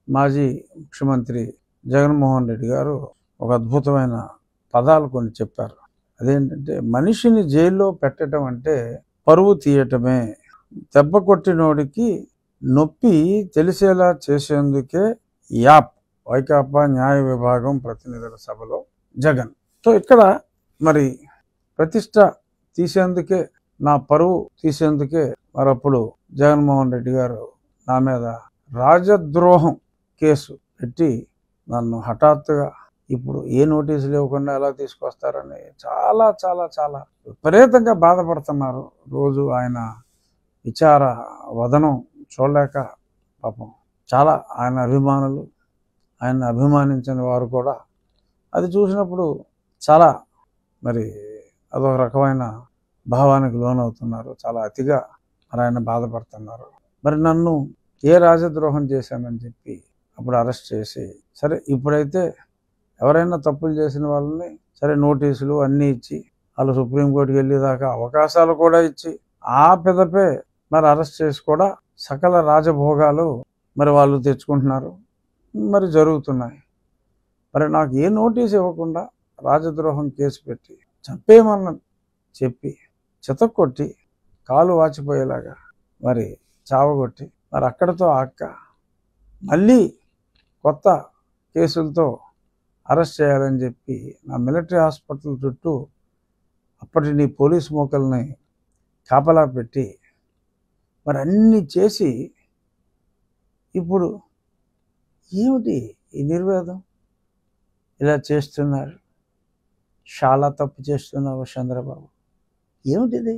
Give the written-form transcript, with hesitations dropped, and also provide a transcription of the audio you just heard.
మాజీ ముఖ్యమంత్రి జగన్మోహన్ రెడ్డి గారు ఒక అద్భుతమైన పదాలు కొన్ని చెప్పారు. అదేంటంటే, మనిషిని జైల్లో పెట్టడం అంటే పరువు తీయటమే, దెబ్బ కొట్టినోడికి నొప్పి తెలిసేలా చేసేందుకే యాప్ వైకాపా న్యాయ విభాగం ప్రతినిధుల సభలో జగన్. సో ఇక్కడ మరి ప్రతిష్ట తీసేందుకే, నా పరువు తీసేందుకే మరప్పుడు జగన్మోహన్ రెడ్డి గారు నా మీద రాజద్రోహం కేసు పెట్టి నన్ను హఠాత్తుగా ఇప్పుడు ఏ నోటీసులు ఇవ్వకుండా ఎలా తీసుకొస్తారని చాలా చాలా చాలా విపరీతంగా బాధపడుతున్నారు. రోజు ఆయన విచార వదనం చూడలేక పాపం చాలా ఆయన అభిమానులు, ఆయన అభిమానించిన వారు కూడా అది చూసినప్పుడు చాలా మరి అదొక రకమైన భావానికి లోనవుతున్నారు. చాలా అతిగా మరి ఆయన బాధపడుతున్నారు. మరి నన్ను ఏ రాజద్రోహం చేశానని చెప్పి అప్పుడు అరెస్ట్ చేసి, సరే ఇప్పుడైతే ఎవరైనా తప్పులు చేసిన వాళ్ళని సరే నోటీసులు అన్నీ ఇచ్చి, వాళ్ళు సుప్రీంకోర్టుకి వెళ్ళేదాకా అవకాశాలు కూడా ఇచ్చి, ఆ పెదపే మరి అరెస్ట్ చేసి కూడా సకల రాజభోగాలు మరి వాళ్ళు తెచ్చుకుంటున్నారు, మరి జరుగుతున్నాయి. మరి నాకు ఏ నోటీసు ఇవ్వకుండా రాజద్రోహం కేసు పెట్టి చంపేయమన్న చెప్పి చితక్కొట్టి కాలు వాచిపోయేలాగా మరి చావగొట్టి మరి అక్కడితో అక్క మళ్ళీ కొత్త కేసులతో అరెస్ట్ చేయాలని చెప్పి నా మిలిటరీ హాస్పిటల్ చుట్టూ అప్పటి నీ పోలీసు మోకల్ని కాపలా పెట్టి మరి అన్నీ చేసి ఇప్పుడు ఏమిటి ఈ నిర్వేదం? ఇలా చేస్తున్నారు, చాలా తప్పు చేస్తున్నావు చంద్రబాబు, ఏమిటిది?